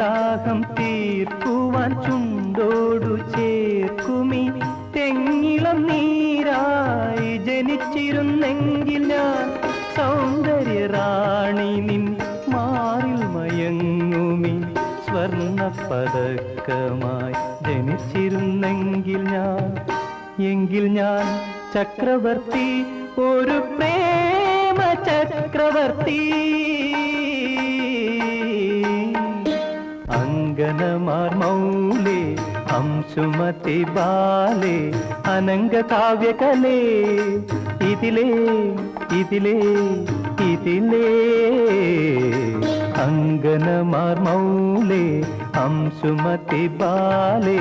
ദാഹം തീർക്കുവാൻ ചുണ്ടോടു ചേർക്കുമീ തെങ്ങിളം നീരായി ജനിച്ചിരുന്നെങ്കിൽ ഞാൻ സൗന്ദര്യ റാണി നിൻ മാറിൽ മയങ്ങുമീ സ്വർണ്ണ പതക്കമായി ജനിച്ചിരുന്നെങ്കിൽ ഞാൻ ചക്രവർത്തി ഒരു പ്രേമ ചക്രവർത്തി അങ്കനമാർ മൗലേ ഹംസുമതി ബാലേ അനംഗ കാവ്യകലേ ഇതിലേ അങ്കനമാർ മൗലേ ഹംസുമതി ബാലേ